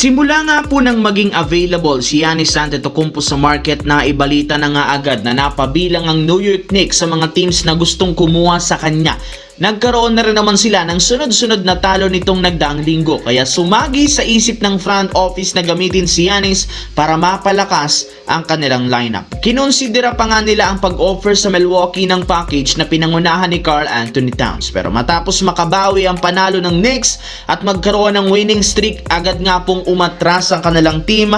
Simula nga po nang maging available si Giannis Antetokounmpo sa market, na ibalita na nga agad na napabilang ang New York Knicks sa mga teams na gustong kumuha sa kanya. Nagkaroon na rin naman sila ng sunod-sunod na talo nitong nagdaang linggo, kaya sumagi sa isip ng front office na gamitin si Giannis para mapalakas ang kanilang lineup. Kinonsidera pa nga nila ang pag-offer sa Milwaukee ng package na pinangunahan ni Karl Anthony Towns, pero matapos makabawi ang panalo ng Knicks at magkaroon ng winning streak, agad nga pong umatras ang kanilang team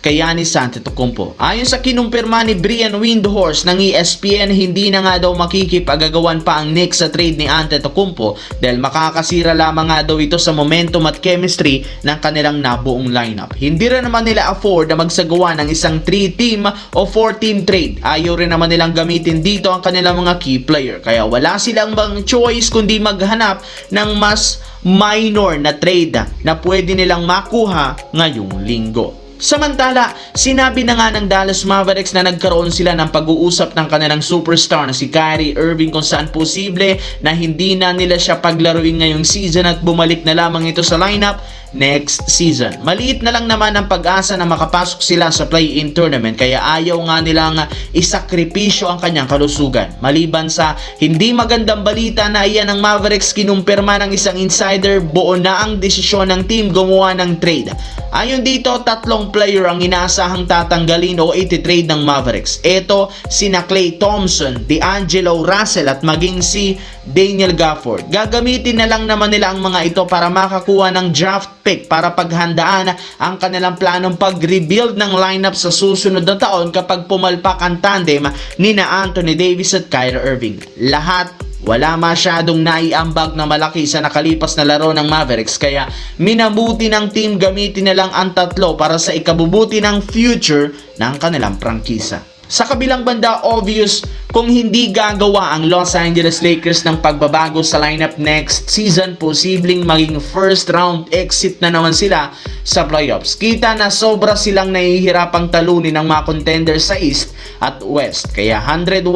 kay Giannis Antetokounmpo. Ayon sa kinumpirma ni Brian Windhorst ng ESPN, hindi na nga daw makikipagagawan pa ang Knicks sa trade ni Antetokounmpo dahil makakasira lamang nga daw ito sa momentum at chemistry ng kanilang nabuong lineup. Hindi rin naman nila afford na magsagawa ng isang 3-team o 4-team trade. Ayaw rin naman nilang gamitin dito ang kanilang mga key player, kaya wala silang bang choice kundi maghanap ng mas minor na trade na pwede nilang makuha ngayong linggo. Samantala, sinabi na nga ng Dallas Mavericks na nagkaroon sila ng pag-uusap ng kanilang superstar na si Kyrie Irving kung saan posible na hindi na nila siya paglaruin ngayong season at bumalik na lamang ito sa lineup next season. Maliit na lang naman ang pag-asa na makapasok sila sa play-in tournament, kaya ayaw nga nilang isakripisyo ang kanyang kalusugan. Maliban sa hindi magandang balita na iyan ang Mavericks, kinumpirma ng isang insider buo na ang desisyon ng team gumawa ng trade. Ayon dito, 3 player ang inaasahang tatanggalin o iti-trade ng Mavericks. Ito sina Klay Thompson, D'Angelo Russell at maging si Daniel Gafford. Gagamitin na lang naman nila ang mga ito para makakuha ng draft pick para paghandaan ang kanilang planong pag-rebuild ng lineup sa susunod na taon kapag pumalpak ang tandem ni na Anthony Davis at Kyrie Irving. Lahat wala masyadong naiambag na malaki sa nakalipas na laro ng Mavericks, kaya minabuti ng team gamitin na lang ang 3 para sa ikabubuti ng future ng kanilang prangkisa. Sa kabilang banda, obvious kung hindi gagawa ang Los Angeles Lakers ng pagbabago sa lineup next season, posibleng maging first round exit na naman sila sa playoffs. Kita na sobra silang nahihirapang talunin ng mga contenders sa East at West, kaya 101%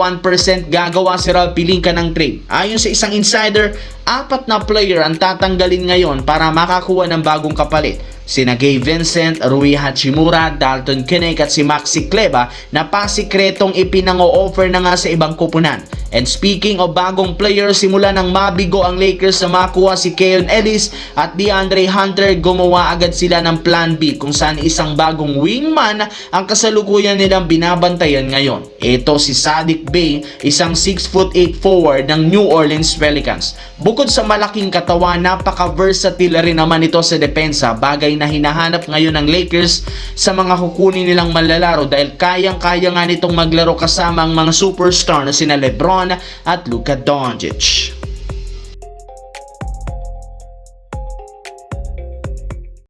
gagawa si Rob Pelinka ng trade. Ayon sa isang insider, 4 na player ang tatanggalin ngayon para makakuha ng bagong kapalit. Sina Gabe Vincent, Rui Hachimura, Dalton Keunig at si Maxi Kleber na pasikretong ipinango-offer na nga sa ibang kupunan. And speaking of bagong players, simula nang mabigo ang Lakers na makuha si Keon Ellis at DeAndre Hunter, gumawa agad sila ng plan B kung saan isang bagong wingman ang kasalukuyan nilang binabantayan ngayon. Ito si Saddiq Bey, isang 6'8" forward ng New Orleans Pelicans. Bukod sa malaking katawan, napaka-versatile rin naman ito sa depensa, bagay na hinahanap ngayon ng Lakers sa mga kukunin nilang manlalaro dahil kayang-kaya nga nitong maglaro kasama ang mga superstar na sina LeBron at Luka Doncic.